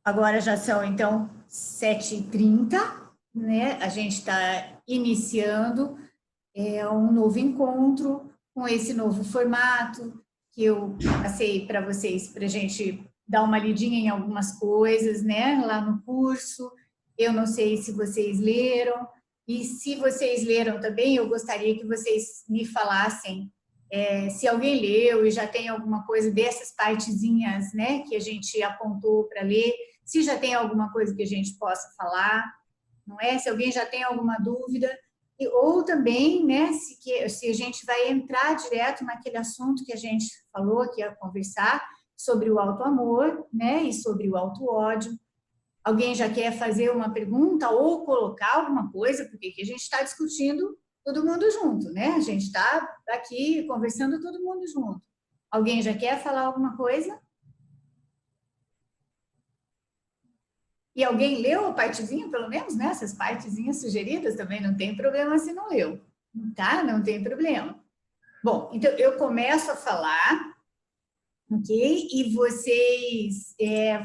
Agora já são, então, 7h30, né? A gente está iniciando um novo encontro com esse novo formato que eu passei para vocês, para a gente dar uma lidinha em algumas coisas, né? Lá no curso. Eu não sei se vocês leram, e se vocês leram também, eu gostaria que vocês me falassem se alguém leu e já tem alguma coisa dessas partezinhas, né, que a gente apontou para ler, se já tem alguma coisa que a gente possa falar, não é? Se alguém já tem alguma dúvida, ou também, né, se a gente vai entrar direto naquele assunto que a gente falou, que ia conversar, sobre o auto-amor, né, e sobre o auto-ódio. Alguém já quer fazer uma pergunta ou colocar alguma coisa, porque aqui a gente está discutindo todo mundo junto, né? A gente está aqui conversando todo mundo junto. Alguém já quer falar alguma coisa? E alguém leu a partezinha, pelo menos, né? Essas partezinhas sugeridas também, não tem problema se não leu, tá? Não tem problema. Bom, então eu começo a falar, ok? E vocês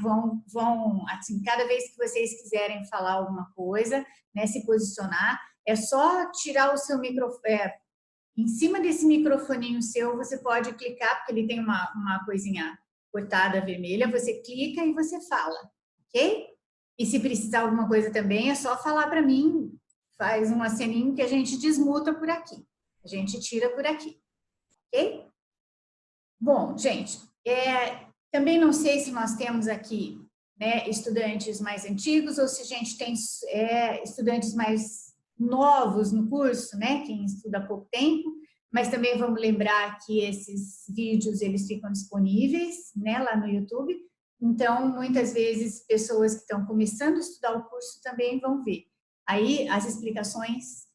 vão, assim, cada vez que vocês quiserem falar alguma coisa, né, se posicionar, é só tirar o seu microfone, em cima desse microfoninho seu, você pode clicar, porque ele tem uma coisinha cortada vermelha, você clica e você fala, ok? E se precisar alguma coisa também, é só falar para mim, faz um aceninho que a gente desmuta por aqui, a gente tira por aqui, ok? Bom, gente, também não sei se nós temos aqui, né, estudantes mais antigos ou se a gente tem estudantes mais novos no curso, né, quem estuda há pouco tempo, mas também vamos lembrar que esses vídeos eles ficam disponíveis, né, lá no YouTube, então muitas vezes pessoas que estão começando a estudar o curso também vão ver. Aí as explicações,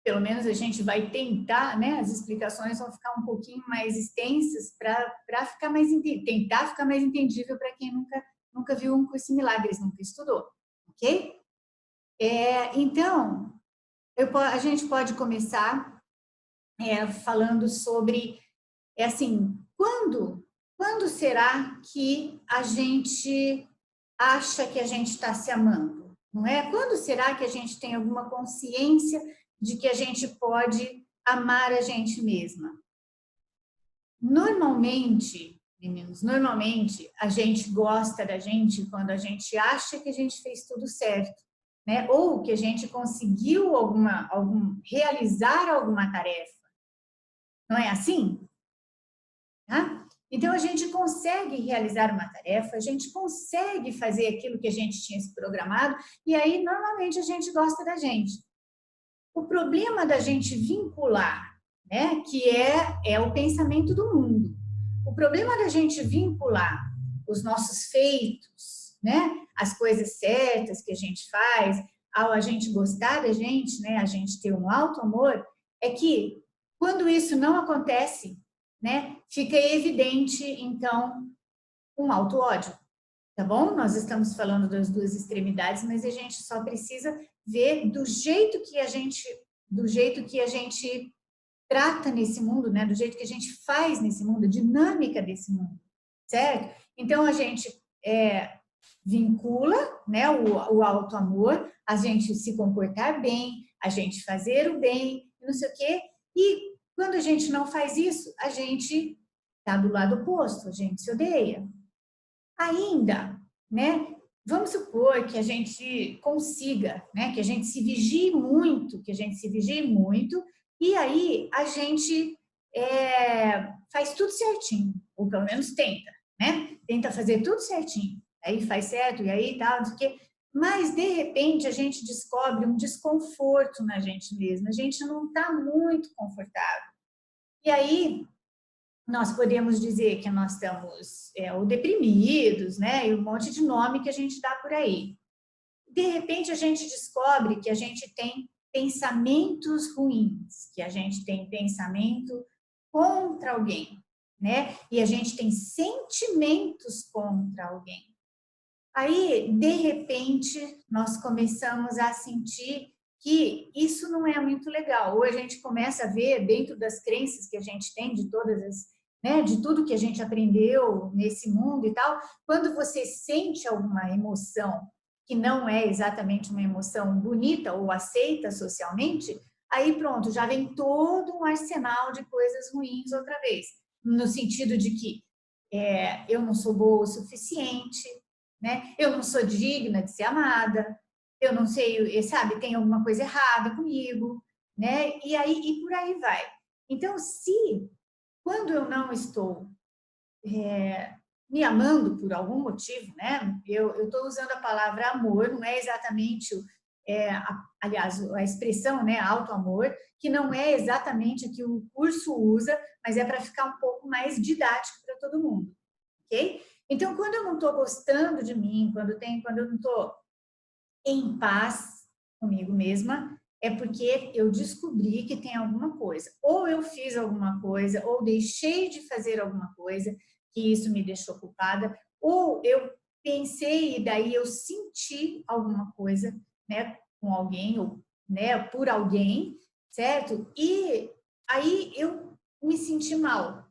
pelo menos a gente vai tentar, né? As explicações vão ficar um pouquinho mais extensas para ficar tentar ficar mais entendível para quem nunca viu um curso em Milagres, nunca estudou, ok? Então, a gente pode começar falando sobre, assim, quando será que a gente acha que a gente está se amando? Não é? Quando será que a gente tem alguma consciência de que a gente pode amar a gente mesma? Normalmente, meninos, normalmente a gente gosta da gente quando a gente acha que a gente fez tudo certo, né? Ou que a gente conseguiu realizar alguma tarefa. Não é assim? Tá? Então, a gente consegue realizar uma tarefa, a gente consegue fazer aquilo que a gente tinha se programado, e aí, normalmente, a gente gosta da gente. O problema da gente vincular, né, que é o pensamento do mundo, o problema da gente vincular os nossos feitos, né, as coisas certas que a gente faz, ao a gente gostar da gente, né, a gente ter um alto amor, é que quando isso não acontece, né, fica evidente, então, um alto ódio, tá bom? Nós estamos falando das duas extremidades, mas a gente só precisa ver do jeito que a gente trata nesse mundo, né? Do jeito que a gente faz nesse mundo, a dinâmica desse mundo, certo? Então, a gente vincula, né, o auto-amor, a gente se comportar bem, a gente fazer o bem, não sei o quê, e quando a gente não faz isso, a gente está do lado oposto, a gente se odeia. Ainda, né? Vamos supor que a gente consiga, né? Que a gente se vigie muito, e aí a gente faz tudo certinho, ou pelo menos tenta, né? Tenta fazer tudo certinho, aí faz certo, e aí tal, não sei o quê. Mas, de repente, a gente descobre um desconforto na gente mesma, a gente não está muito confortável. E aí, nós podemos dizer que nós estamos ou deprimidos, né? E um monte de nome que a gente dá por aí. De repente, a gente descobre que a gente tem pensamentos ruins, que a gente tem pensamento contra alguém, né? E a gente tem sentimentos contra alguém. Aí, de repente, nós começamos a sentir que isso não é muito legal. Ou a gente começa a ver, dentro das crenças que a gente tem, de todas né, de tudo que a gente aprendeu nesse mundo e tal, quando você sente alguma emoção que não é exatamente uma emoção bonita ou aceita socialmente, aí pronto, já vem todo um arsenal de coisas ruins outra vez, no sentido de que eu não sou boa o suficiente, né? Eu não sou digna de ser amada, eu não sei, sabe, tem alguma coisa errada comigo, né? E por aí vai. Então, se quando eu não estou me amando por algum motivo, né? Eu estou usando a palavra amor, não é exatamente, aliás, a expressão, né, auto-amor, que não é exatamente o que o curso usa, mas é para ficar um pouco mais didático para todo mundo, ok? Então, quando eu não estou gostando de mim, quando eu não estou em paz comigo mesma, é porque eu descobri que tem alguma coisa. Ou eu fiz alguma coisa, ou deixei de fazer alguma coisa, que isso me deixou culpada, ou eu pensei e daí eu senti alguma coisa, né, com alguém, ou, né, por alguém, certo? E aí eu me senti mal.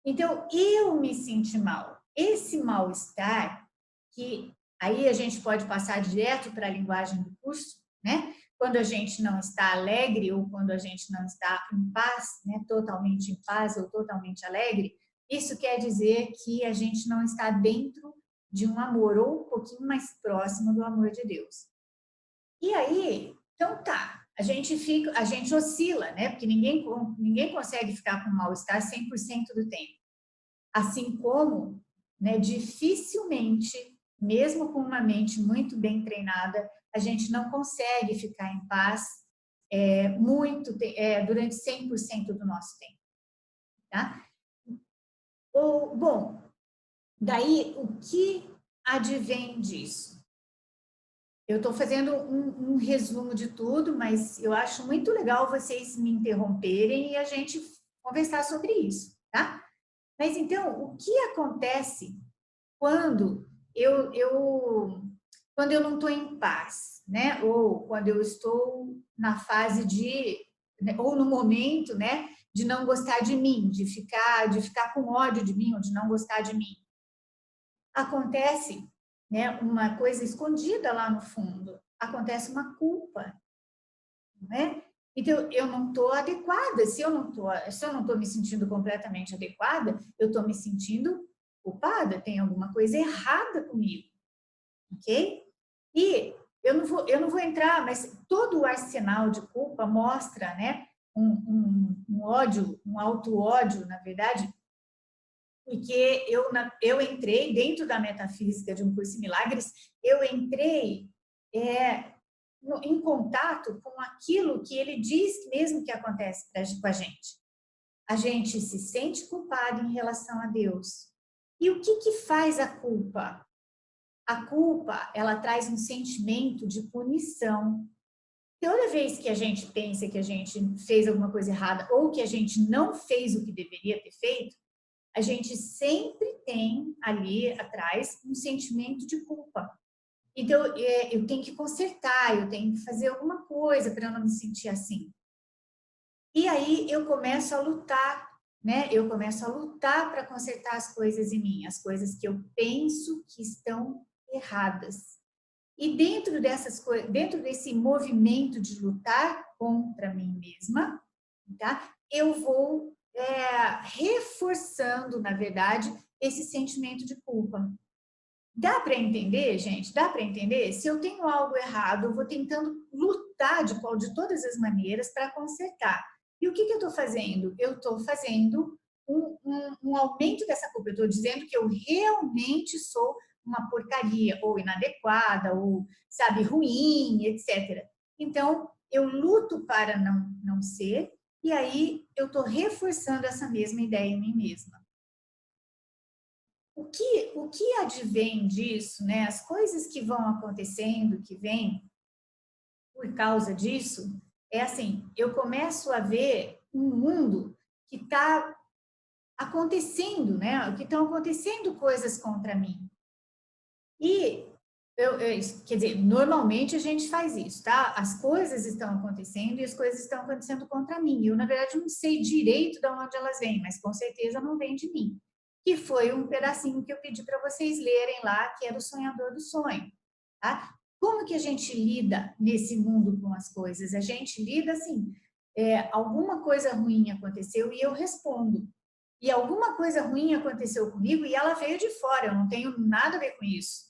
Então, eu me senti mal. Esse mal-estar, que aí a gente pode passar direto para a linguagem do curso, né? Quando a gente não está alegre ou quando a gente não está em paz, né? Totalmente em paz ou totalmente alegre, isso quer dizer que a gente não está dentro de um amor ou um pouquinho mais próximo do amor de Deus. E aí, então tá, a gente oscila, né? Porque ninguém consegue ficar com mal-estar 100% do tempo. Assim como, né, dificilmente, mesmo com uma mente muito bem treinada, a gente não consegue ficar em paz durante 100% do nosso tempo, tá? Bom, daí o que advém disso? Eu estou fazendo um resumo de tudo, mas eu acho muito legal vocês me interromperem e a gente conversar sobre isso, tá? Mas então, o que acontece quando quando eu não estou em paz, né? Ou quando eu estou na fase né? Ou no momento, né? De não gostar de mim, de ficar com ódio de mim, ou de não gostar de mim. Acontece, né? Uma coisa escondida lá no fundo. Acontece uma culpa, né? Então, eu não estou adequada. Se eu não estou me sentindo completamente adequada, eu estou me sentindo culpada, tem alguma coisa errada comigo, ok? E eu não vou entrar, mas todo o arsenal de culpa mostra, né, um ódio, um auto-ódio, na verdade, porque eu entrei dentro da metafísica de um curso em milagres, eu entrei em contato com aquilo que ele diz mesmo que acontece com a gente. A gente se sente culpado em relação a Deus. E o que faz a culpa? A culpa, ela traz um sentimento de punição. Toda vez que a gente pensa que a gente fez alguma coisa errada ou que a gente não fez o que deveria ter feito, a gente sempre tem ali atrás um sentimento de culpa. Então, eu tenho que consertar, eu tenho que fazer alguma coisa para eu não me sentir assim. E aí eu começo a lutar, né? Eu começo a lutar para consertar as coisas em mim, as coisas que eu penso que estão erradas. E dentro desse movimento de lutar contra mim mesma, tá? Eu vou reforçando, na verdade, esse sentimento de culpa. Dá para entender, gente? Dá para entender? Se eu tenho algo errado, eu vou tentando lutar de todas as maneiras para consertar. E o que eu estou fazendo? Eu estou fazendo um aumento dessa culpa. Eu estou dizendo que eu realmente sou uma porcaria, ou inadequada, ou, sabe, ruim, etc. Então, eu luto para não ser, e aí eu estou reforçando essa mesma ideia em mim mesma. O que advém disso, né? As coisas que vão acontecendo, que vêm por causa disso, é assim, eu começo a ver um mundo que está acontecendo, né? Que estão acontecendo coisas contra mim. E quer dizer, normalmente a gente faz isso, tá? As coisas estão acontecendo e as coisas estão acontecendo contra mim. Eu, na verdade, não sei direito de onde elas vêm, mas com certeza não vêm de mim. Que foi um pedacinho que eu pedi para vocês lerem lá, que era o Sonhador do Sonho, tá? Como que a gente lida nesse mundo com as coisas? A gente lida assim, alguma coisa ruim aconteceu e eu respondo. E alguma coisa ruim aconteceu comigo e ela veio de fora, eu não tenho nada a ver com isso.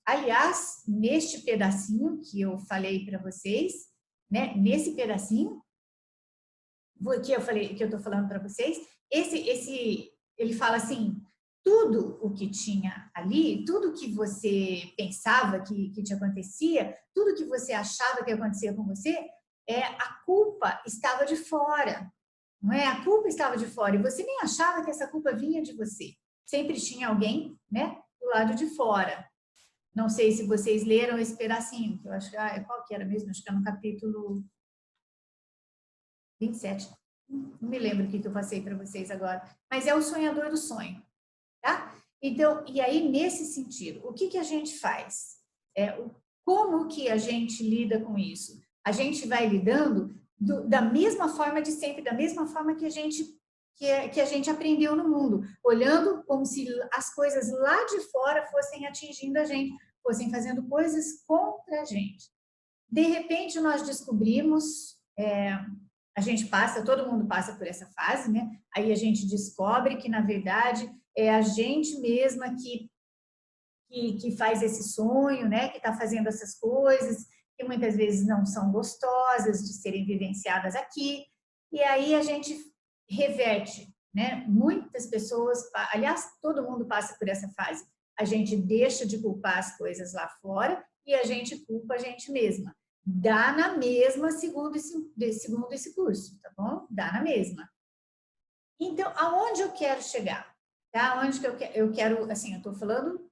Aliás, neste pedacinho que eu falei para vocês, né, nesse pedacinho que eu falei, que eu estou falando para vocês, ele fala assim, tudo o que tinha ali, tudo que você pensava que te acontecia, tudo que você achava que acontecia com você, a culpa estava de fora, não é? A culpa estava de fora e você nem achava que essa culpa vinha de você. Sempre tinha alguém, né, do lado de fora. Não sei se vocês leram esse pedacinho, que eu acho que, qual que era mesmo? Acho que é no capítulo 27. Não me lembro o que eu passei para vocês agora. Mas é o sonhador do sonho, tá? Então, e aí, nesse sentido, o que a gente faz? Como que a gente lida com isso? A gente vai lidando da mesma forma de sempre, da mesma forma que a gente aprendeu no mundo, olhando como se as coisas lá de fora fossem atingindo a gente, fossem fazendo coisas contra a gente. De repente, nós descobrimos, a gente passa, todo mundo passa por essa fase, né? Aí a gente descobre que, na verdade, é a gente mesma que faz esse sonho, né? Que está fazendo essas coisas, que muitas vezes não são gostosas de serem vivenciadas aqui. E aí a gente reverte, né? Muitas pessoas, aliás, todo mundo passa por essa fase. A gente deixa de culpar as coisas lá fora e a gente culpa a gente mesma. Dá na mesma segundo esse curso, tá bom? Dá na mesma. Então, aonde eu quero chegar? Tá? Aonde que eu quero, assim, eu estou falando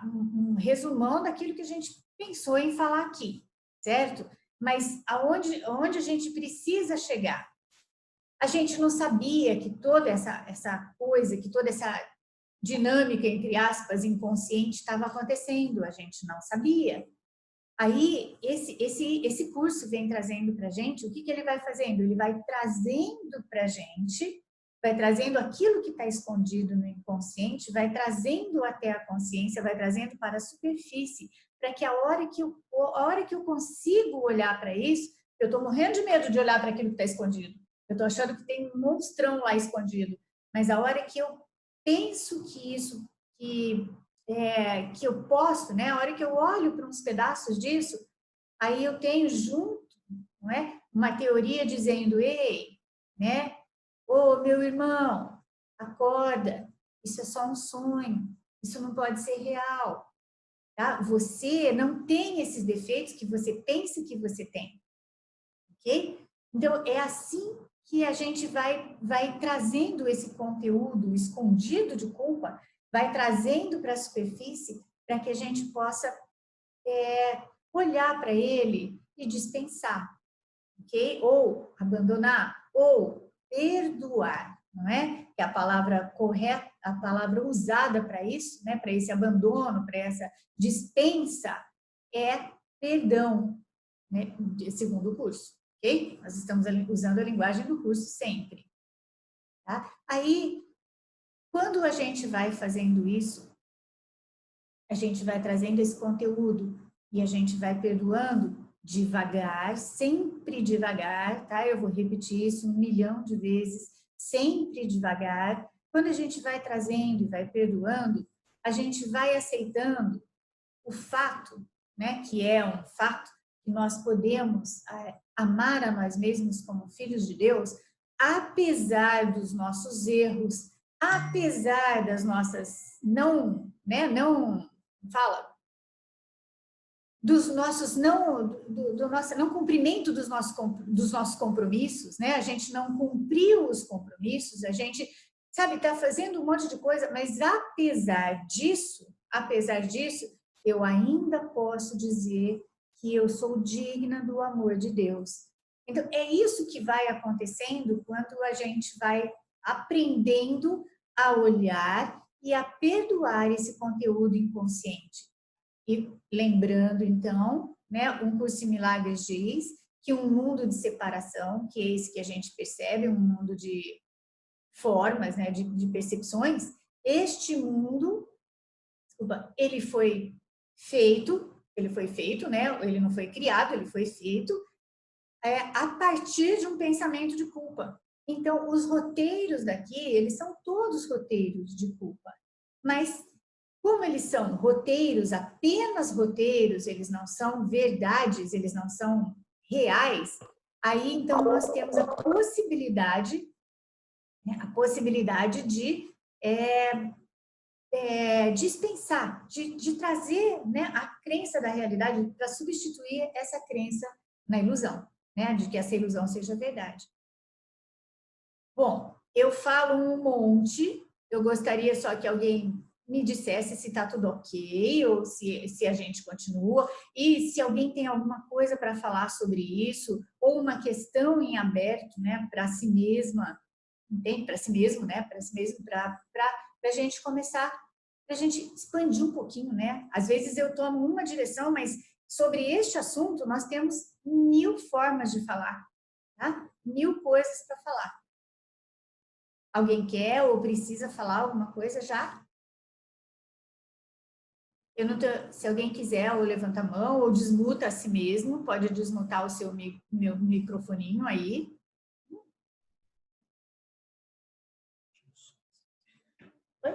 um resumão daquilo que a gente pensou em falar aqui, certo? Mas aonde a gente precisa chegar? A gente não sabia que toda essa coisa, que toda essa dinâmica, entre aspas, inconsciente estava acontecendo, a gente não sabia. Aí, esse curso vem trazendo para a gente, o que ele vai fazendo? Ele vai trazendo para a gente, vai trazendo aquilo que está escondido no inconsciente, vai trazendo até a consciência, vai trazendo para a superfície, para que a hora que eu consigo olhar para isso, eu estou morrendo de medo de olhar para aquilo que está escondido. Eu estou achando que tem um monstrão lá escondido. Mas a hora que eu penso que eu posso, né? A hora que eu olho para uns pedaços disso, aí eu tenho junto, não é? Uma teoria dizendo, ei, né? Ô, meu irmão, acorda, isso é só um sonho, isso não pode ser real, tá? Você não tem esses defeitos que você pensa que você tem, ok? Então, é assim que a gente vai trazendo esse conteúdo escondido de culpa, vai trazendo para a superfície para que a gente possa olhar para ele e dispensar, ok? Ou abandonar, ou perdoar, não é? Que é a palavra correta, a palavra usada para isso, né? Para esse abandono, para essa dispensa, é perdão, né? Segundo o curso, ok? Nós estamos usando a linguagem do curso sempre, tá? Aí, quando a gente vai fazendo isso, a gente vai trazendo esse conteúdo e a gente vai perdoando devagar, sempre devagar, tá? Eu vou repetir isso 1 milhão de vezes, sempre devagar. Quando a gente vai trazendo e vai perdoando, a gente vai aceitando o fato, né? Que é um fato que nós podemos amar a nós mesmos como filhos de Deus, apesar dos nossos erros, apesar das nossas não fala dos nossos do nosso não cumprimento dos nossos compromissos, né? A gente não cumpriu os compromissos, a gente sabe tá fazendo um monte de coisa, mas apesar disso, eu ainda posso dizer que eu sou digna do amor de Deus. Então é isso que vai acontecendo quando a gente vai aprendendo a olhar e a perdoar esse conteúdo inconsciente. E lembrando, então, né, um curso em milagres diz que um mundo de separação, que é esse que a gente percebe, um mundo de formas, né, de percepções, este mundo, desculpa, ele foi feito, né, ele não foi criado, ele foi feito a partir de um pensamento de culpa. Então, os roteiros daqui, eles são todos roteiros de culpa, mas como eles são roteiros, apenas roteiros, eles não são verdades, eles não são reais, aí então nós temos a possibilidade, né, de dispensar, de trazer, né, a crença da realidade para substituir essa crença na ilusão, né, de que essa ilusão seja verdade. Bom, eu falo um monte, eu gostaria só que alguém me dissesse se está tudo ok, ou se a gente continua, e se alguém tem alguma coisa para falar sobre isso, ou uma questão em aberto, né, para si mesma, entende? Para si mesmo, né, para si mesmo, para a gente começar, para a gente expandir um pouquinho, né? Às vezes eu tomo uma direção, mas sobre este assunto nós temos 1000 formas de falar, tá? 1000 coisas para falar. Alguém quer ou precisa falar alguma coisa já? Eu não tô, se alguém quiser, ou levanta a mão, ou desmuta a si mesmo, pode desmutar o seu meu microfoninho aí. Oi?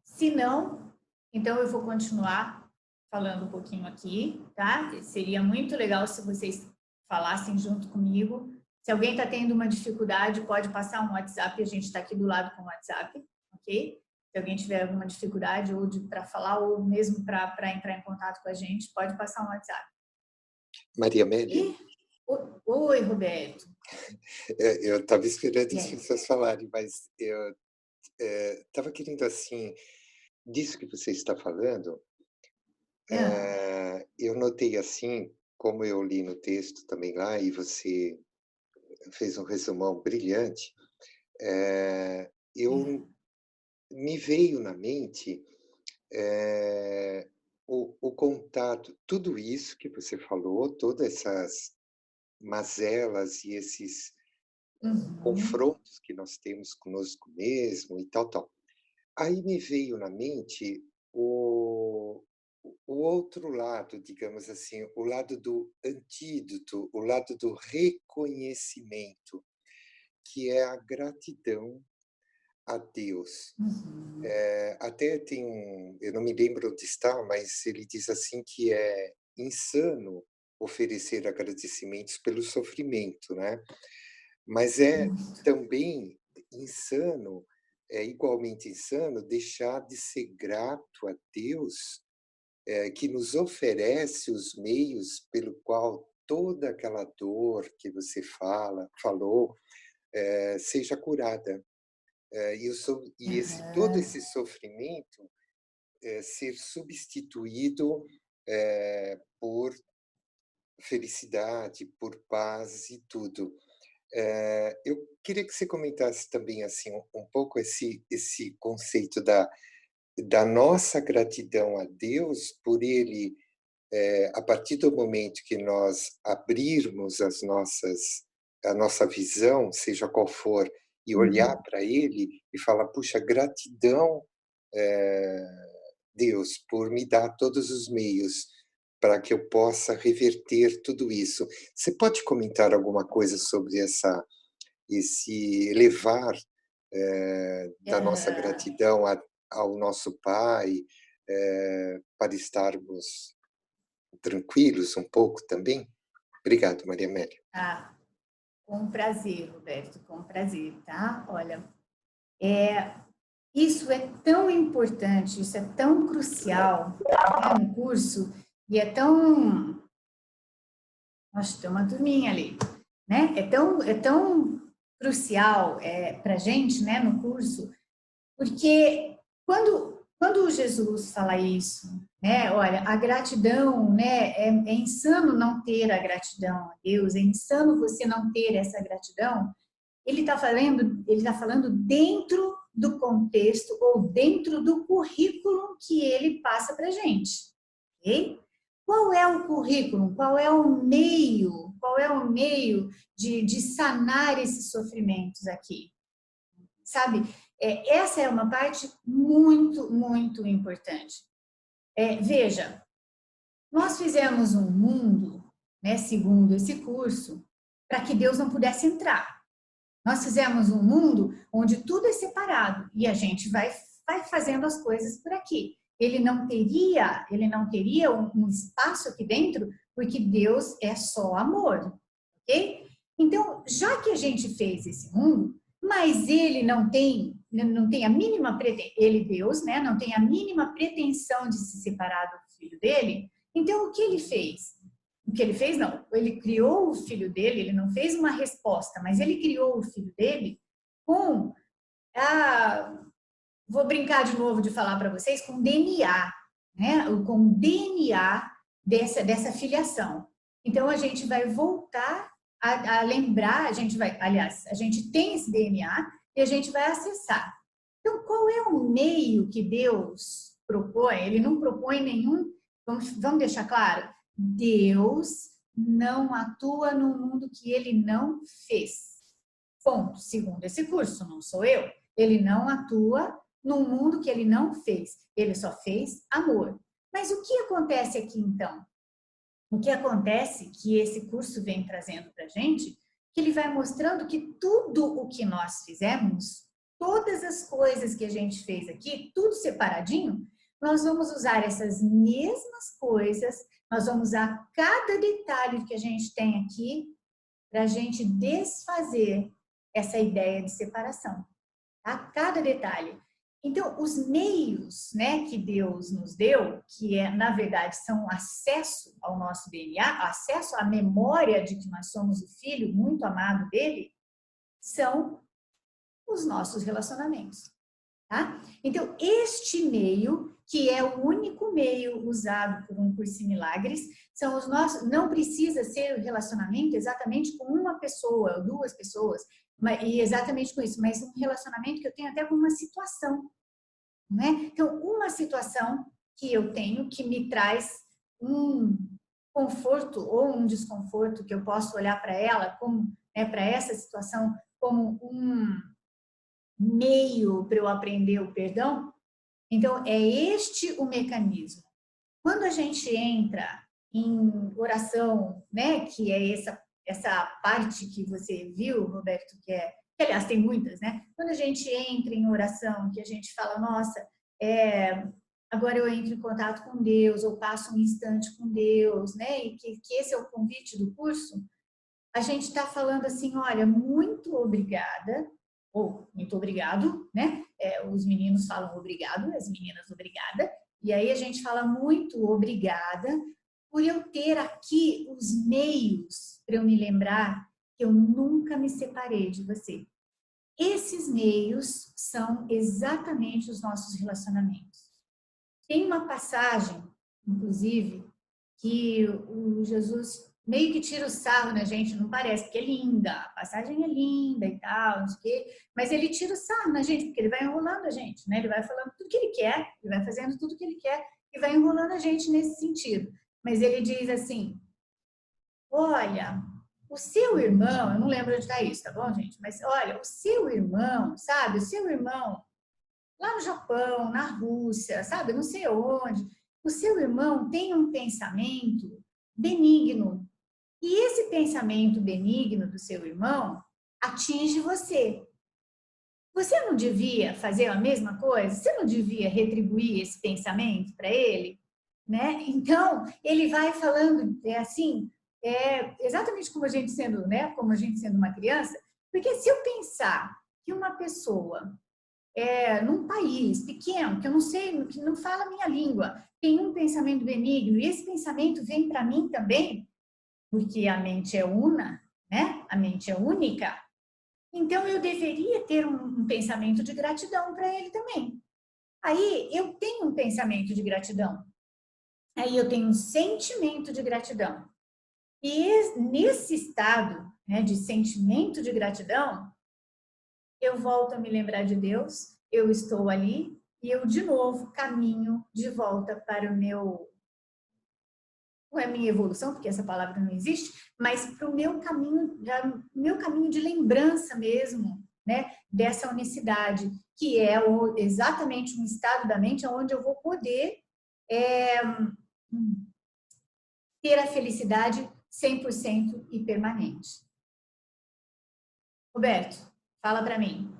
Se não, então eu vou continuar falando um pouquinho aqui, tá? Seria muito legal se vocês falassem junto comigo. Se alguém está tendo uma dificuldade, pode passar um WhatsApp, a gente está aqui do lado com o WhatsApp, ok? Se alguém tiver alguma dificuldade ou para falar ou mesmo para entrar em contato com a gente, pode passar um WhatsApp. Maria Amélia? Oi, Roberto. Eu estava esperando as pessoas falarem, mas eu estava querendo, assim, disso que você está falando, eu notei, assim, como eu li no texto também lá, e você fez um resumão brilhante, me veio na mente o contato, tudo isso que você falou, todas essas mazelas e esses confrontos que nós temos conosco mesmo e tal, tal. Aí me veio na mente o outro lado, digamos assim, o lado do antídoto, o lado do reconhecimento, que é a gratidão a Deus. Até tem eu não me lembro onde está, mas ele diz assim que é insano oferecer agradecimentos pelo sofrimento, né? Mas é também insano, é igualmente insano deixar de ser grato a Deus, que nos oferece os meios pelo qual toda aquela dor que você falou, seja curada. Todo esse sofrimento ser substituído por felicidade, por paz e tudo. Eu queria que você comentasse também assim um pouco esse conceito da nossa gratidão a Deus por Ele, a partir do momento que nós abrirmos a nossa visão, seja qual for, e olhar para Ele e falar, puxa, gratidão, Deus, por me dar todos os meios para que eu possa reverter tudo isso. Você pode comentar alguma coisa sobre esse elevar da nossa gratidão ao nosso Pai, para estarmos tranquilos um pouco também? Obrigado, Maria Amélia. Com prazer, Roberto, com prazer, tá? Olha, isso é tão importante, isso é tão crucial, né, no curso, e é tão... Nossa, tem uma turminha ali, né? É tão crucial para a gente, né, no curso, porque quando Jesus fala isso, né, olha, a gratidão, né, é insano não ter a gratidão a Deus, é insano você não ter essa gratidão, ele está falando dentro do contexto ou dentro do currículo que ele passa para a gente. Okay? Qual é o currículo? Qual é o meio? Qual é o meio de sanar esses sofrimentos aqui? Sabe? Essa é uma parte muito, muito importante. Veja, nós fizemos um mundo, né, segundo esse curso, para que Deus não pudesse entrar. Nós fizemos um mundo onde tudo é separado e a gente vai fazendo as coisas por aqui. Ele não teria um espaço aqui dentro, porque Deus é só amor, ok? Então, já que a gente fez esse mundo, mas ele não tem a mínima pretensão, ele, Deus, né, não tem a mínima pretensão de se separar do filho dele, então o que ele fez? O que ele fez, não. Ele criou o filho dele, ele não fez uma resposta, mas ele criou o filho dele com vou brincar de novo de falar para vocês, com DNA, né? Com DNA dessa filiação. Então, a gente vai voltar a lembrar, a gente tem esse DNA e a gente vai acessar. Então, qual é o meio que Deus propõe? Ele não propõe nenhum, vamos deixar claro, Deus não atua no mundo que ele não fez. Ponto. Segundo esse curso, não sou eu. Ele não atua num mundo que ele não fez. Ele só fez amor. Mas o que acontece aqui, então? O que acontece que esse curso vem trazendo para a gente, que ele vai mostrando que tudo o que nós fizemos, todas as coisas que a gente fez aqui, tudo separadinho, nós vamos usar essas mesmas coisas, nós vamos usar cada detalhe que a gente tem aqui para a gente desfazer essa ideia de separação. Tá? Cada detalhe. Então, os meios, né, que Deus nos deu, que na verdade são acesso ao nosso DNA, acesso à memória de que nós somos o filho muito amado dele, são os nossos relacionamentos. Tá? Então, este meio, que é o único meio usado por um curso em milagres, são os nossos, não precisa ser o relacionamento exatamente com uma pessoa ou duas pessoas, e exatamente com isso, mas um relacionamento que eu tenho até com uma situação, né? Então, uma situação que eu tenho que me traz um conforto ou um desconforto, que eu posso olhar para ela, como, né, para essa situação, como um meio para eu aprender o perdão. Então, é este o mecanismo. Quando a gente entra em oração, né, que é essa parte que você viu, Roberto, que aliás, tem muitas, né? Quando a gente entra em oração, que a gente fala, nossa, agora eu entro em contato com Deus, ou passo um instante com Deus, né? E que esse é o convite do curso, a gente está falando assim, olha, muito obrigada, ou muito obrigado, né? Os meninos falam obrigado, as meninas obrigada, e aí a gente fala muito obrigada por eu ter aqui os meios para eu me lembrar que eu nunca me separei de você. Esses meios são exatamente os nossos relacionamentos. Tem uma passagem, inclusive, que o Jesus meio que tira o sarro na gente, não parece, porque é linda, a passagem é linda e tal, não sei o quê, mas ele tira o sarro na gente, porque ele vai enrolando a gente, né? Ele vai falando tudo que ele quer, ele vai fazendo tudo que ele quer e vai enrolando a gente nesse sentido. Mas ele diz assim, olha, o seu irmão, eu não lembro onde está isso, tá bom, gente? Mas olha, o seu irmão, sabe? O seu irmão lá no Japão, na Rússia, sabe? Não sei onde. O seu irmão tem um pensamento benigno. E esse pensamento benigno do seu irmão atinge você. Você não devia fazer a mesma coisa? Você não devia retribuir esse pensamento para ele? Né? Então, ele vai falando assim, exatamente como a gente sendo, né? Como a gente sendo uma criança, porque se eu pensar que uma pessoa num país pequeno, que eu não sei, que não fala a minha língua, tem um pensamento benigno, e esse pensamento vem para mim também, porque a mente é una, né? A mente é única. Então, eu deveria ter um pensamento de gratidão para ele também. Aí, eu tenho um pensamento de gratidão. Aí, eu tenho um sentimento de gratidão. E nesse estado, né, de sentimento de gratidão, eu volto a me lembrar de Deus, eu estou ali e eu de novo caminho de volta para o meu, não é minha evolução, porque essa palavra não existe, mas para o meu caminho de lembrança mesmo, né, dessa unicidade, que é exatamente um estado da mente onde eu vou poder ter a felicidade 100% e permanente. Roberto, fala para mim.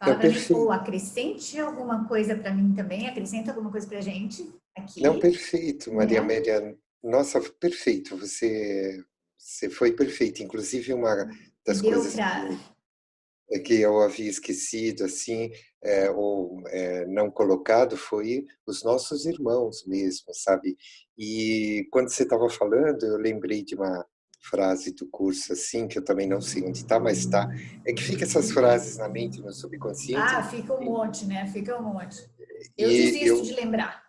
Fala para mim, ou acrescente alguma coisa para mim também, acrescenta alguma coisa para a gente aqui. Não, perfeito, Maria Amélia. Nossa, perfeito, você foi perfeita. Inclusive, uma das coisas que eu havia esquecido, assim, ou não colocado, foi os nossos irmãos mesmo, sabe? E quando você estava falando, eu lembrei de uma frase do curso, assim, que eu também não sei onde está, mas está, é que fica essas frases na mente, no subconsciente. Ah, fica um monte, né? Fica um monte. Eu E desisto de lembrar.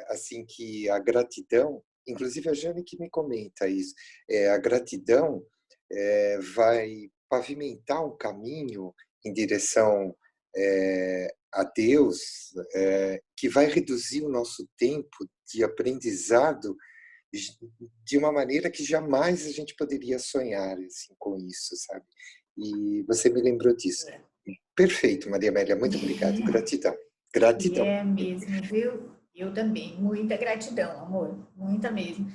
assim, que a gratidão, inclusive a Jane que me comenta isso, a gratidão vai pavimentar um caminho em direção a Deus, que vai reduzir o nosso tempo de aprendizado de uma maneira que jamais a gente poderia sonhar assim, com isso, sabe? E você me lembrou disso. Perfeito, Maria Amélia, muito obrigado. Gratidão. Gratidão. É mesmo, viu? Eu também. Muita gratidão, amor. Muita mesmo.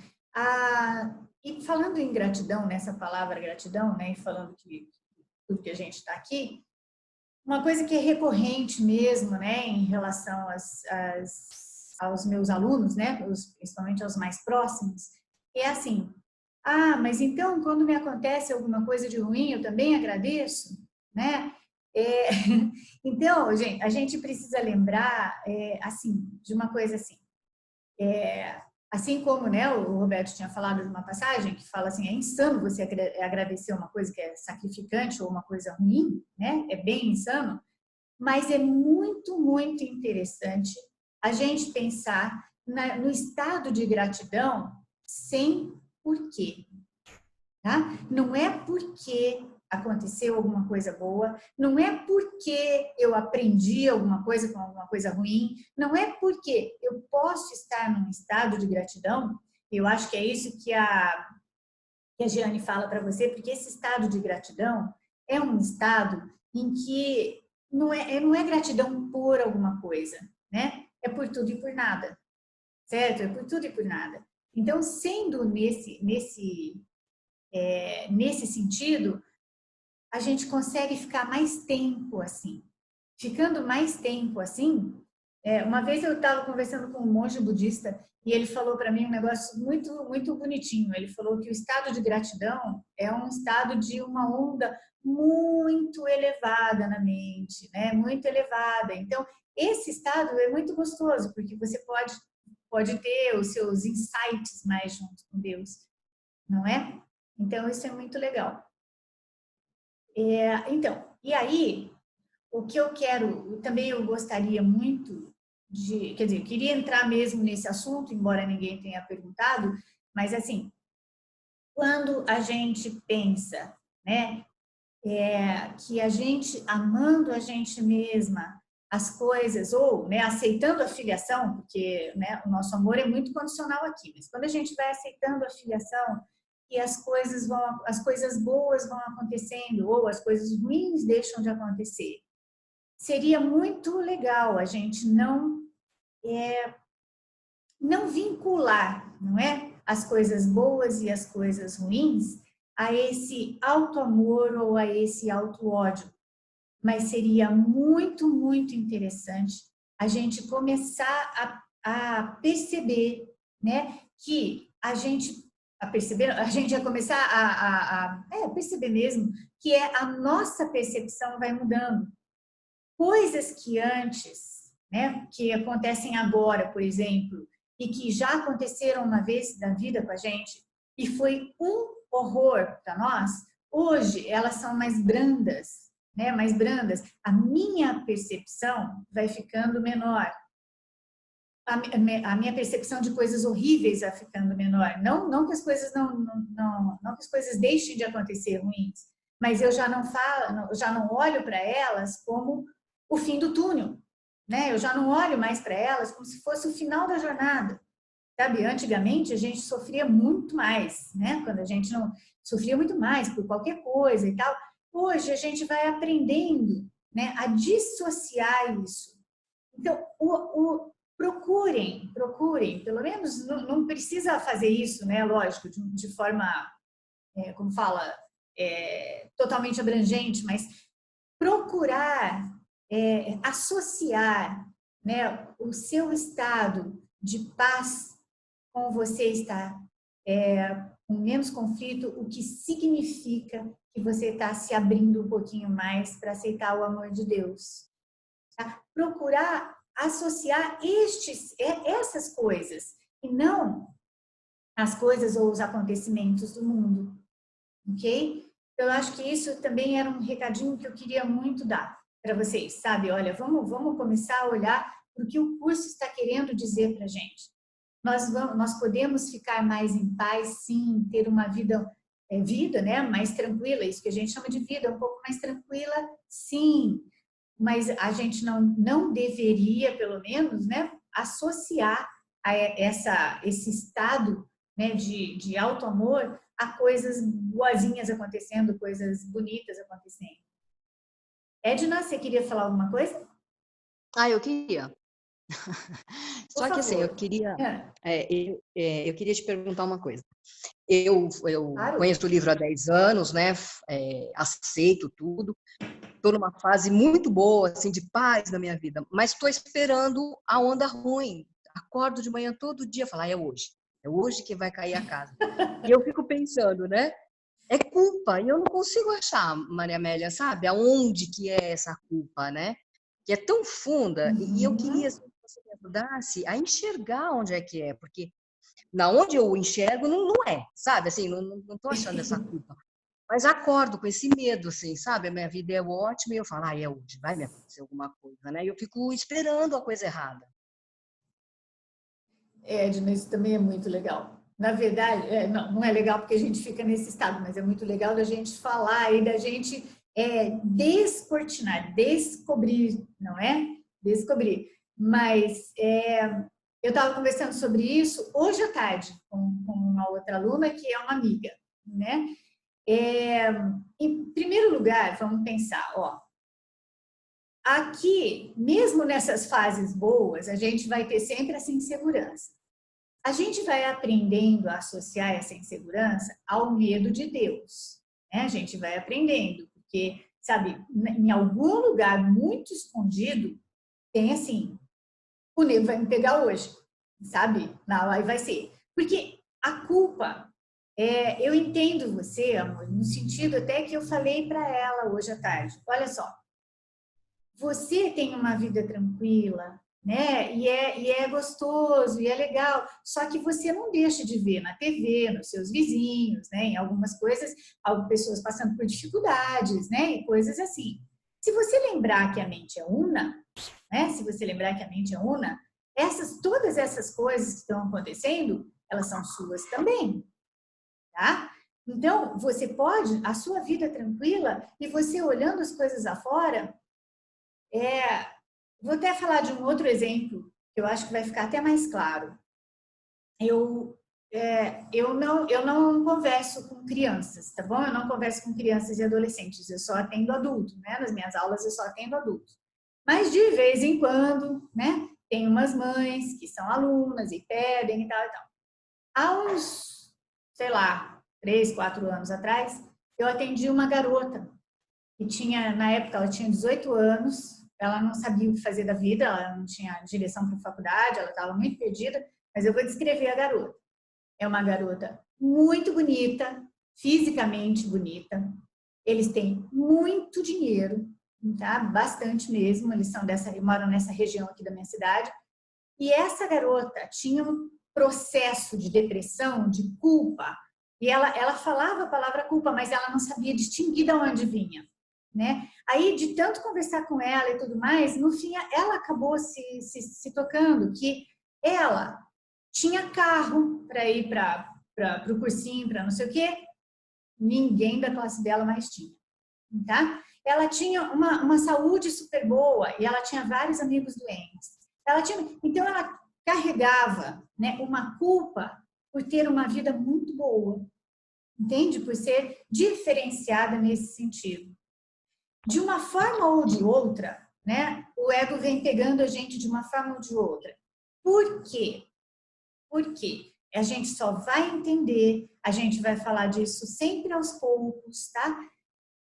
E falando em gratidão, nessa palavra gratidão, né? E falando que tudo que a gente está aqui, uma coisa que é recorrente mesmo, né? Em relação aos meus alunos, né? Principalmente aos mais próximos, é assim: mas então quando me acontece alguma coisa de ruim, eu também agradeço, né? Então, gente, a gente precisa lembrar, assim, de uma coisa assim. Assim como, né, o Roberto tinha falado de uma passagem que fala assim, é insano você agradecer uma coisa que é sacrificante ou uma coisa ruim, né? É bem insano, mas é muito, muito interessante a gente pensar no estado de gratidão sem porquê. Tá? Não é porque aconteceu alguma coisa boa, não é porque eu aprendi alguma coisa com alguma coisa ruim, não é porque eu posso estar num estado de gratidão, eu acho que é isso que a Jeane fala para você, porque esse estado de gratidão é um estado em que não é gratidão por alguma coisa, né? É por tudo e por nada, certo? É por tudo e por nada. Então, sendo nesse sentido, a gente consegue ficar mais tempo assim. Ficando mais tempo assim, uma vez eu estava conversando com um monge budista e ele falou para mim um negócio muito, muito bonitinho. Ele falou que o estado de gratidão é um estado de uma onda muito elevada na mente, né? Muito elevada. Então, esse estado é muito gostoso, porque você pode ter os seus insights mais junto com Deus, não é? Então, isso é muito legal. Então, e aí, o que eu quero, também eu gostaria muito de, quer dizer, eu queria entrar mesmo nesse assunto, embora ninguém tenha perguntado, mas assim, quando a gente pensa, né, que a gente, amando a gente mesma, as coisas, ou né, aceitando a filiação, porque né, o nosso amor é muito condicional aqui, mas quando a gente vai aceitando a filiação, e as coisas boas vão acontecendo, ou as coisas ruins deixam de acontecer. Seria muito legal a gente não vincular, não é? As coisas boas e as coisas ruins a esse auto-amor ou a esse auto-ódio. Mas seria muito, muito interessante a gente começar a perceber, né, que a gente ia começar a perceber mesmo que a nossa percepção vai mudando. Coisas que antes, né, que acontecem agora, por exemplo, e que já aconteceram uma vez na vida com a gente, e foi um horror para nós, hoje elas são mais brandas, né, mais brandas. A minha percepção vai ficando menor. A minha percepção de coisas horríveis vai ficando menor. Não que as coisas não que as coisas deixem de acontecer ruins, mas eu já não falo, já não olho para elas como o fim do túnel, né? Eu já não olho mais para elas como se fosse o final da jornada, sabe? Antigamente a gente sofria muito mais, né? Quando a gente não sofria muito mais por qualquer coisa e tal. Hoje a gente vai aprendendo, né, a dissociar isso. Então, procurem, pelo menos não precisa fazer isso, né? Lógico, de forma, como fala, totalmente abrangente, mas procurar associar, né, o seu estado de paz com você estar com menos conflito, o que significa que você está se abrindo um pouquinho mais para aceitar o amor de Deus. Tá? Procurar associar essas coisas e não as coisas ou os acontecimentos do mundo, ok? Eu acho que isso também era um recadinho que eu queria muito dar para vocês, sabe? Olha, vamos começar a olhar para o que o curso está querendo dizer para a gente. Nós podemos ficar mais em paz, sim, ter uma vida, né, mais tranquila, isso que a gente chama de vida, um pouco mais tranquila, sim, mas a gente não deveria, pelo menos, né, associar esse estado, né, de alto amor a coisas boazinhas acontecendo, coisas bonitas acontecendo. Edna, você queria falar alguma coisa? Eu queria. Por Só que assim, favor. eu queria te perguntar uma coisa. Eu Claro. conheço o livro há 10 anos, né? Aceito tudo. Estou numa fase muito boa, assim, de paz na minha vida, mas estou esperando a onda ruim. Acordo de manhã todo dia e falo, é hoje que vai cair a casa. E eu fico pensando, né? É culpa, e eu não consigo achar, Maria Amélia, sabe? Aonde que é essa culpa, né? Que é tão funda, e eu queria assim, que você me ajudasse a enxergar onde é que é, porque na onde eu enxergo não é, sabe? Assim, não tô achando essa culpa. Mas acordo com esse medo, assim, sabe? A minha vida é ótima e eu falo, é hoje, vai me acontecer alguma coisa, né? E eu fico esperando a coisa errada. Edna, isso também é muito legal. Na verdade, não é legal porque a gente fica nesse estado, mas é muito legal da gente falar e da gente descortinar, descobrir, não é? Descobrir. Mas eu estava conversando sobre isso hoje à tarde com uma outra aluna que é uma amiga, né? Em primeiro lugar, vamos pensar, ó, aqui, mesmo nessas fases boas, a gente vai ter sempre essa insegurança. A gente vai aprendendo a associar essa insegurança ao medo de Deus, né? A gente vai aprendendo, porque, sabe, em algum lugar muito escondido, tem assim, o nego vai me pegar hoje, sabe? Não, aí vai ser. Porque a culpa, eu entendo você, amor, no sentido até que eu falei para ela hoje à tarde. Olha só, você tem uma vida tranquila, né? E é gostoso, e é legal. Só que você não deixa de ver na TV, nos seus vizinhos, né? Em algumas coisas, algumas pessoas passando por dificuldades, né? E coisas assim. Se você lembrar que a mente é una, né? Se você lembrar que a mente é una, todas essas coisas que estão acontecendo, elas são suas também, tá? Então, você pode, a sua vida é tranquila, e você olhando as coisas afora, vou até falar de um outro exemplo, que eu acho que vai ficar até mais claro. Eu não converso com crianças, tá bom? Eu não converso com crianças e adolescentes, eu só atendo adultos, né? Nas minhas aulas eu só atendo adultos. Mas de vez em quando, né? Tem umas mães que são alunas e pedem e tal e tal. Há uns, sei lá, 3, 4 anos atrás, eu atendi uma garota que tinha, na época, ela tinha 18 anos, ela não sabia o que fazer da vida, ela não tinha direção para a faculdade, ela estava muito perdida, mas eu vou descrever a garota. É uma garota muito bonita, fisicamente bonita, eles têm muito dinheiro, tá? Bastante mesmo, eles moram nessa região aqui da minha cidade, e essa garota tinha um processo de depressão, de culpa, e ela falava a palavra culpa, mas ela não sabia distinguir de onde vinha, né? Aí, de tanto conversar com ela e tudo mais, no fim, ela acabou se tocando que ela tinha carro para ir para o cursinho, para não sei o quê, ninguém da classe dela mais tinha. tá? Ela tinha uma saúde super boa e ela tinha vários amigos doentes. Então, ela carregava, né, uma culpa por ter uma vida muito boa, entende? Por ser diferenciada nesse sentido. De uma forma ou de outra, né, o ego vem pegando a gente de uma forma ou de outra. Por quê? Porque a gente só vai entender, a gente vai falar disso sempre aos poucos, tá?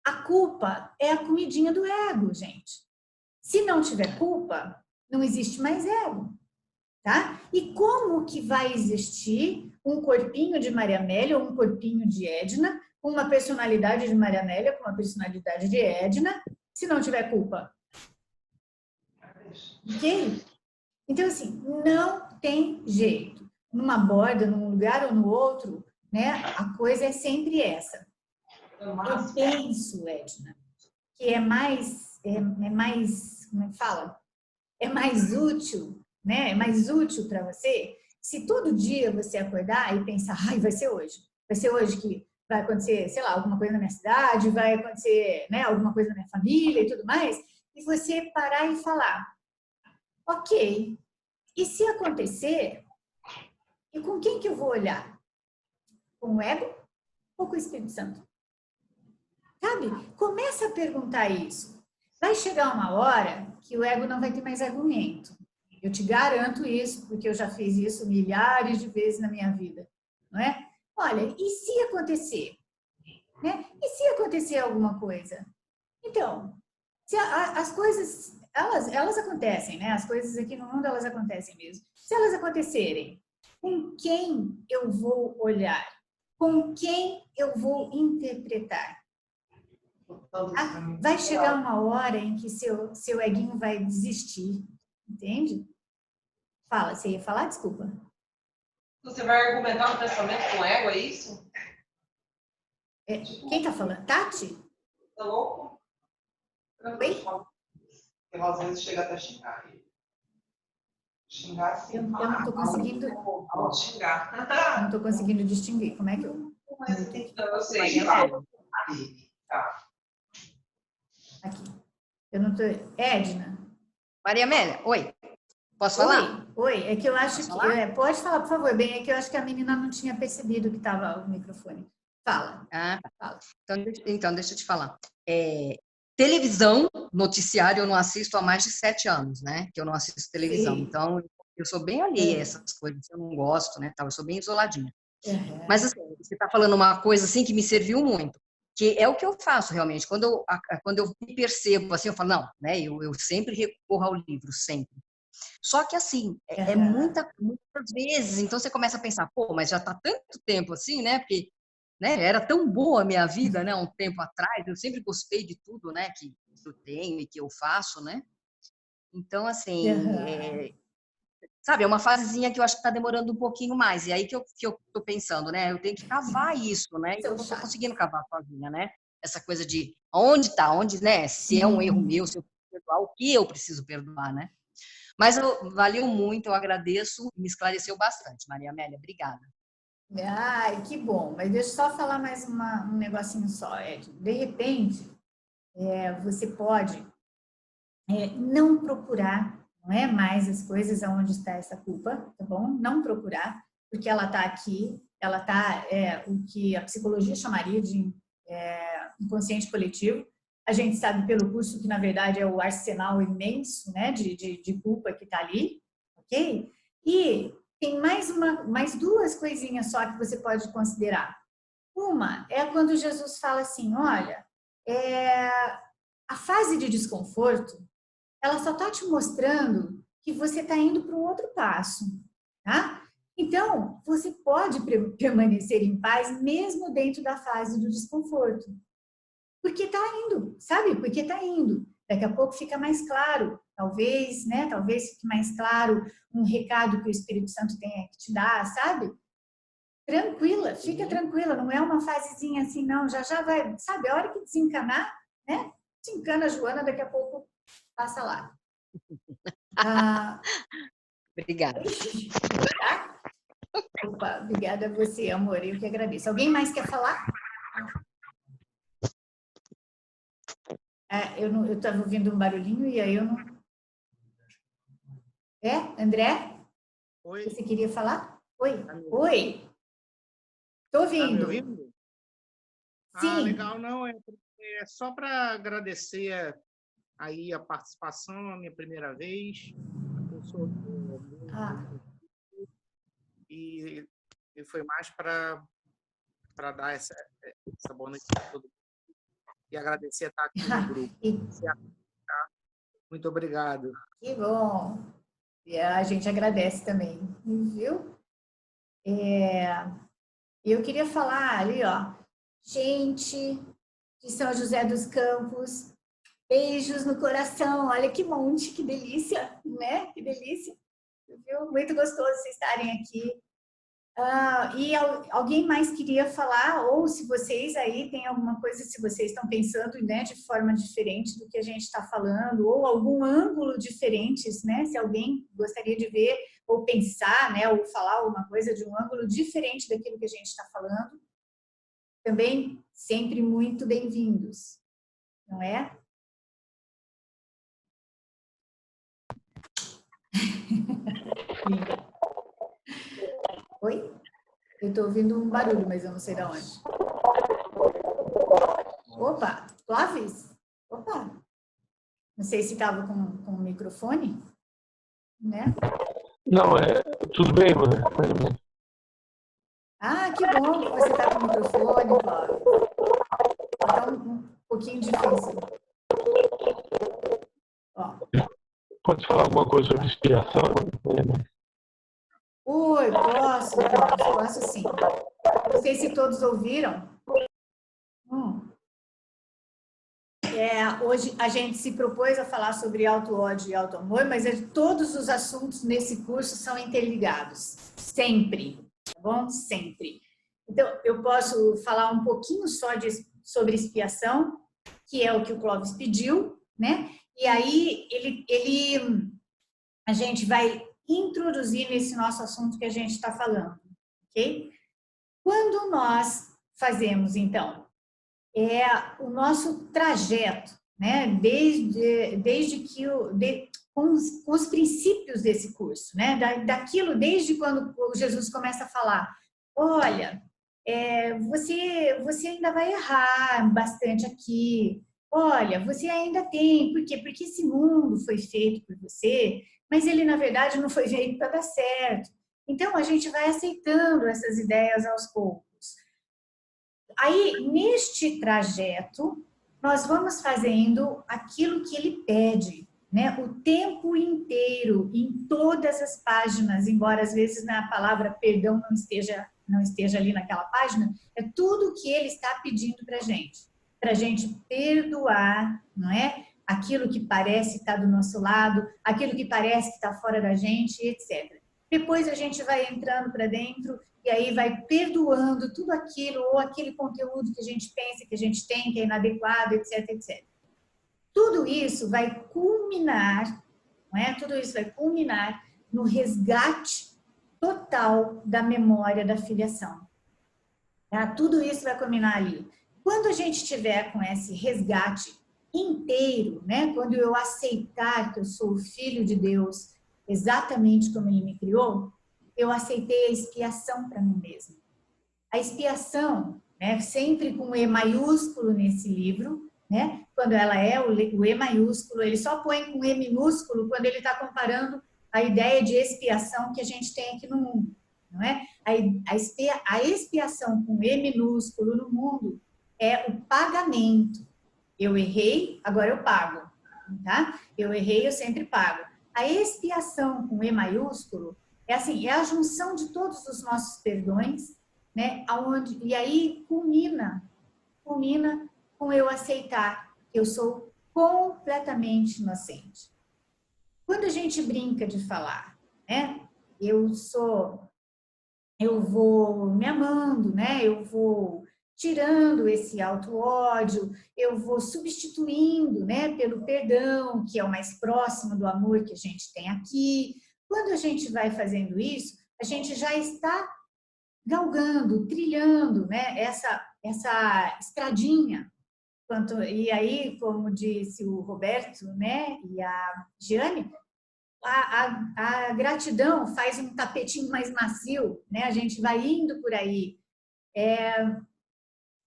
A culpa é a comidinha do ego, gente. Se não tiver culpa, não existe mais ego, tá? E como que vai existir um corpinho de Maria Amélia ou um corpinho de Edna, com uma personalidade de Maria Amélia, com uma personalidade de Edna, se não tiver culpa? Ok? Então, assim, não tem jeito. Numa borda, num lugar ou no outro, né? A coisa é sempre essa. Eu penso, Edna, que é mais, como é que fala? É mais útil, né? É mais útil para você se todo dia você acordar e pensar, ai, vai ser hoje que vai acontecer, sei lá, alguma coisa na minha cidade, vai acontecer, né, alguma coisa na minha família e tudo mais, e você parar e falar, ok, e se acontecer, e com quem que eu vou olhar? Com o ego ou com o Espírito Santo? Sabe? Começa a perguntar isso. Vai chegar uma hora que o ego não vai ter mais argumento. Eu te garanto isso, porque eu já fiz isso milhares de vezes na minha vida, não é? Olha, e se acontecer? Né? E se acontecer alguma coisa? Então, as coisas, elas acontecem, né? As coisas aqui no mundo, elas acontecem mesmo. Se elas acontecerem, com quem eu vou olhar? Com quem eu vou interpretar? Vai chegar uma hora em que seu eguinho vai desistir, entende? Fala, você ia falar? Desculpa. Você vai argumentar no pensamento com ego, é isso? Quem tá falando? Tati? Tá louco? Oi? Eu às vezes chega até a xingar ele. Xingar assim. Eu não tô conseguindo. Xingar. Não tô conseguindo distinguir. Como é que eu. Então, eu sei. Tá. Aqui. Eu não tô. Edna. Maria Amélia, oi. Posso falar? Oi. É que eu acho que. Pode falar, por favor. Bem, é que eu acho que a menina não tinha percebido que estava o microfone. Fala. Fala. Então, deixa eu te falar. Televisão, noticiário, eu não assisto há mais de 7 anos, né? Que eu não assisto televisão. Sim. Então, eu sou bem alheia a essas coisas. Eu não gosto, né? Eu sou bem isoladinha. Mas, assim, você está falando uma coisa, assim, que me serviu muito. Que é o que eu faço, realmente. Quando eu me percebo, assim, eu falo, não, né? Eu sempre recorro ao livro, sempre. Só que, assim, muitas vezes, então você começa a pensar, pô, mas já está tanto tempo assim, né? Porque, né, era tão boa a minha vida, né? Um tempo atrás, eu sempre gostei de tudo, né? Que eu tenho e que eu faço, né? Então, assim, sabe, é uma fasezinha que eu acho que está demorando um pouquinho mais. E aí que eu tô pensando, né? Eu tenho que cavar isso, né? E eu não estou conseguindo cavar sozinha, né? Essa coisa de onde está, né? Se é um erro meu, se eu preciso perdoar, o que eu preciso perdoar, né? Mas valeu muito, eu agradeço, me esclareceu bastante, Maria Amélia, obrigada. Ai, que bom, mas deixa eu só falar mais um negocinho só, Ed. De repente, você pode não procurar, não é mais as coisas aonde está essa culpa, tá bom? Não procurar, porque ela está aqui, ela está o que a psicologia chamaria de inconsciente coletivo. A gente sabe pelo curso que, na verdade, é o arsenal imenso, né, de culpa que está ali, ok? E tem mais duas coisinhas só que você pode considerar. Uma é quando Jesus fala assim, olha, a fase de desconforto, ela só está te mostrando que você está indo para um outro passo, tá? Então, você pode permanecer em paz mesmo dentro da fase do desconforto. Porque está indo, sabe? Porque está indo. Daqui a pouco fica mais claro, talvez, né? Talvez fique mais claro um recado que o Espírito Santo tenha que te dar, sabe? Tranquila, fica tranquila, não é uma fasezinha assim, não, já vai, sabe? A hora que desencanar, né? Desencana a Joana, daqui a pouco passa lá. Obrigada. Tá? Opa, obrigada a você, amor, eu que agradeço. Alguém mais quer falar? Eu estava ouvindo um barulhinho e aí eu não... André? Oi. Você queria falar? Oi. Tá Oi. Estou ouvindo. Tá me ouvindo? Sim. Legal. Não, é só para agradecer aí a participação, a minha primeira vez. Eu sou e foi mais para dar essa boa noite para todo mundo e agradecer estar aqui no grupo. Muito obrigado. Que bom. E a gente agradece também, viu? Eu queria falar ali, ó, gente de São José dos Campos, beijos no coração, olha que monte, que delícia, né? Que delícia, viu? Muito gostoso vocês estarem aqui. E alguém mais queria falar, ou se vocês aí têm alguma coisa, se vocês estão pensando, né, de forma diferente do que a gente está falando, ou algum ângulo diferente, né, se alguém gostaria de ver, ou pensar, né, ou falar alguma coisa de um ângulo diferente daquilo que a gente está falando, também sempre muito bem-vindos, não é? Oi? Eu estou ouvindo um barulho, mas eu não sei de onde. Opa, Clóvis? Opa! Não sei se estava com o microfone, né? Não, tudo bem, mano. Que bom que você está com o microfone, Clóvis. Está um pouquinho difícil. Ó. Pode falar alguma coisa sobre expiação? Oi, posso sim. Não sei se todos ouviram. Hoje a gente se propôs a falar sobre auto-ódio e auto-amor, mas todos os assuntos nesse curso são interligados, sempre, tá bom? Sempre. Então, eu posso falar um pouquinho só sobre expiação, que é o que o Clóvis pediu, né? E aí, a gente vai introduzir nesse nosso assunto que a gente está falando, ok? Quando nós fazemos, então, o nosso trajeto, né? Desde que com os princípios desse curso, né? Desde quando Jesus começa a falar, olha, você ainda vai errar bastante aqui, olha, você ainda tem, por quê? Porque esse mundo foi feito por você, mas ele, na verdade, não foi feito para dar certo. Então, a gente vai aceitando essas ideias aos poucos. Aí, neste trajeto, nós vamos fazendo aquilo que ele pede, né? O tempo inteiro, em todas as páginas, embora às vezes na palavra perdão não esteja ali naquela página, é tudo que ele está pedindo para a gente perdoar, não é? Aquilo que parece estar do nosso lado, aquilo que parece que está fora da gente, etc. Depois a gente vai entrando para dentro e aí vai perdoando tudo aquilo ou aquele conteúdo que a gente pensa que a gente tem, que é inadequado, etc, etc. Tudo isso vai culminar, não é? Tudo isso vai culminar no resgate total da memória da filiação. Tá? Tudo isso vai culminar ali. Quando a gente tiver com esse resgate inteiro, né? Quando eu aceitar que eu sou o filho de Deus, exatamente como ele me criou, eu aceitei a expiação para mim mesma. A expiação, né, sempre com E maiúsculo nesse livro, né, quando ela é o E maiúsculo, ele só põe com E minúsculo quando ele está comparando a ideia de expiação que a gente tem aqui no mundo, não é? A expiação com E minúsculo no mundo é o pagamento. Eu errei, agora eu pago, tá? Eu errei, eu sempre pago. A expiação com E maiúsculo é assim, é a junção de todos os nossos perdões, né? E aí culmina com eu aceitar que eu sou completamente inocente. Quando a gente brinca de falar, né? Eu vou me amando, né? Eu vou tirando esse auto-ódio, eu vou substituindo, né, pelo perdão, que é o mais próximo do amor que a gente tem aqui. Quando a gente vai fazendo isso, a gente já está galgando, trilhando, né, essa estradinha E aí, como disse o Roberto, né, e a Giane, a gratidão faz um tapetinho mais macio, né? A gente vai indo por aí.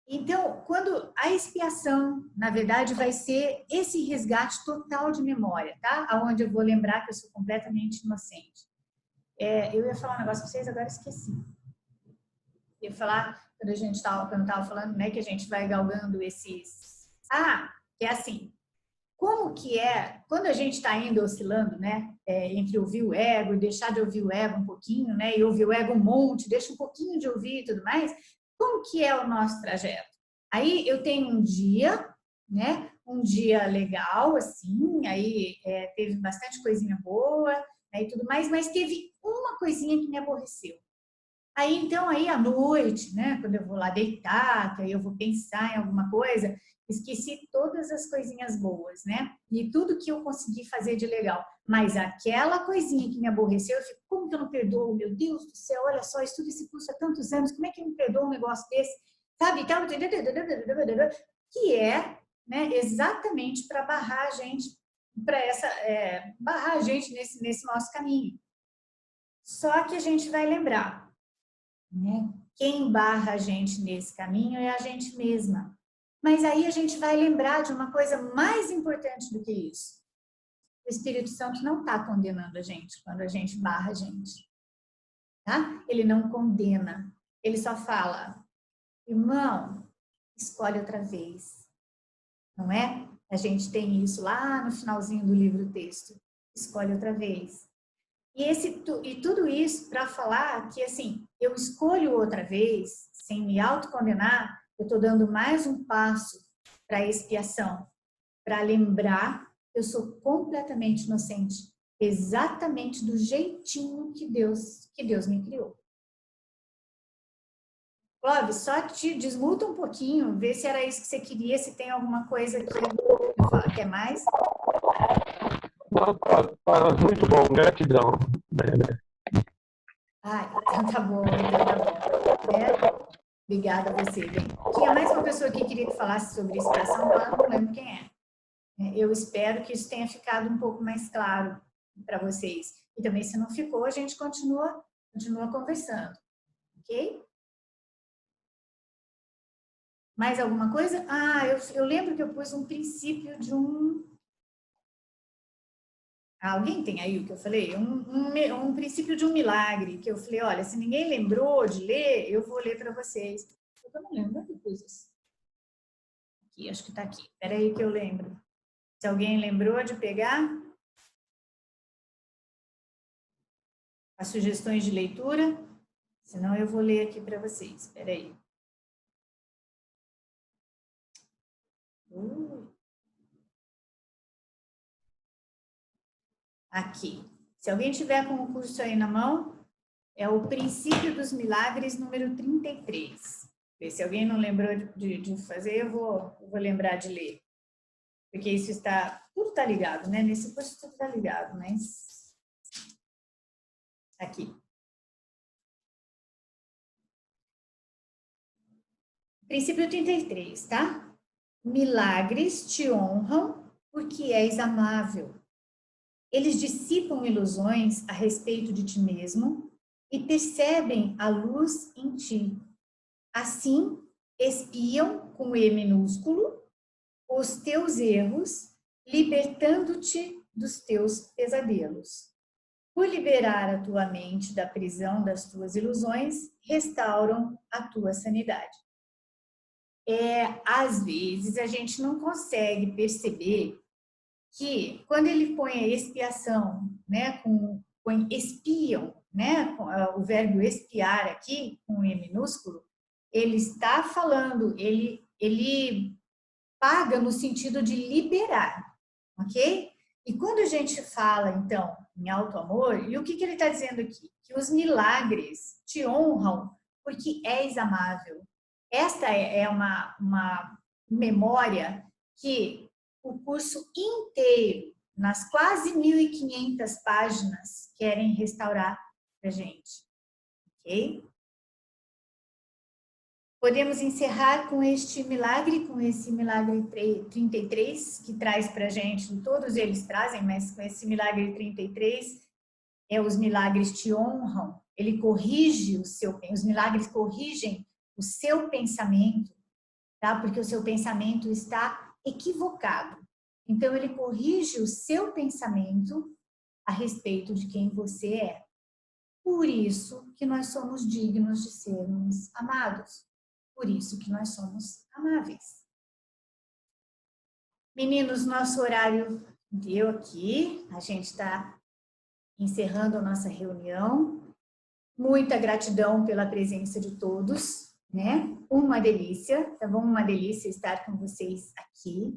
Então, quando a expiação, na verdade, vai ser esse resgate total de memória, tá? Aonde eu vou lembrar que eu sou completamente inocente. Eu ia falar um negócio para vocês, agora esqueci. Eu ia falar, quando eu estava falando, né, que a gente vai galgando esses... é assim, como que é, quando a gente está indo oscilando, né, entre ouvir o ego e deixar de ouvir o ego um pouquinho, né, e ouvir o ego um monte, deixa um pouquinho de ouvir e tudo mais, como que é o nosso trajeto? Aí eu tenho um dia, né, um dia legal, assim, aí teve bastante coisinha boa, né, e tudo mais, mas teve uma coisinha que me aborreceu. Aí, então, aí à noite, né, quando eu vou lá deitar, que aí eu vou pensar em alguma coisa, esqueci todas as coisinhas boas, né? E tudo que eu consegui fazer de legal. Mas aquela coisinha que me aborreceu, eu fico, como que eu não perdoo? Meu Deus do céu, olha só, estudo esse curso há tantos anos, como é que eu não perdoo um negócio desse? Sabe? Que é, né, exatamente para barrar a gente, barrar a gente nesse nosso caminho. Só que a gente vai lembrar, né? Quem barra a gente nesse caminho é a gente mesma. Mas aí a gente vai lembrar de uma coisa mais importante do que isso. O Espírito Santo não está condenando a gente quando a gente barra a gente. Tá? Ele não condena. Ele só fala, irmão, escolhe outra vez. Não é? A gente tem isso lá no finalzinho do livro texto. Escolhe outra vez. E tudo isso para falar que, assim, eu escolho outra vez, sem me autocondenar, eu estou dando mais um passo para a expiação, para lembrar que eu sou completamente inocente, exatamente do jeitinho que Deus me criou. Clóvis, só te desmuta um pouquinho, vê se era isso que você queria, se tem alguma coisa que eu quer mais. Não, tá muito bom, gratidão. Então tá bom. Obrigada a você. Bem, tinha mais uma pessoa que queria que falasse sobre expiação, mas eu não lembro quem é. Eu espero que isso tenha ficado um pouco mais claro para vocês. E também, se não ficou, a gente continua conversando. Ok? Mais alguma coisa? Eu lembro que eu pus um princípio de um... Alguém tem aí o que eu falei? Um princípio de um milagre, que eu falei, olha, se ninguém lembrou de ler, eu vou ler para vocês. Eu não lembro de coisas. Aqui, acho que está aqui. Espera aí que eu lembro. Se alguém lembrou de pegar as sugestões de leitura, senão eu vou ler aqui para vocês. Espera aí. Aqui. Se alguém tiver com o curso aí na mão, é o Princípio dos Milagres, número 33. Se alguém não lembrou de fazer, eu vou lembrar de ler. Porque isso tudo está ligado, né? Nesse curso tudo está ligado, mas... Aqui. Princípio 33, tá? Milagres te honram porque és amável. Eles dissipam ilusões a respeito de ti mesmo e percebem a luz em ti. Assim, espiam com E minúsculo os teus erros, libertando-te dos teus pesadelos. Por liberar a tua mente da prisão das tuas ilusões, restauram a tua sanidade. Às vezes, a gente não consegue perceber que quando ele põe a expiação, né, põe espiam, né, com o verbo espiar aqui, com E minúsculo, ele está falando, ele paga no sentido de liberar, ok? E quando a gente fala, então, em alto amor, e o que ele está dizendo aqui? Que os milagres te honram porque és amável. Esta é uma memória que o curso inteiro, nas quase 1.500 páginas, querem restaurar para a gente, ok? Podemos encerrar com este milagre, com esse milagre 33, que traz para a gente, todos eles trazem, mas com esse milagre 33, os milagres te honram, ele corrige os milagres corrigem o seu pensamento, tá? Porque o seu pensamento está equivocado. Então, ele corrige o seu pensamento a respeito de quem você é. Por isso que nós somos dignos de sermos amados. Por isso que nós somos amáveis. Meninos, nosso horário deu aqui. A gente está encerrando a nossa reunião. Muita gratidão pela presença de todos, né? Uma delícia, tá bom? Uma delícia estar com vocês aqui.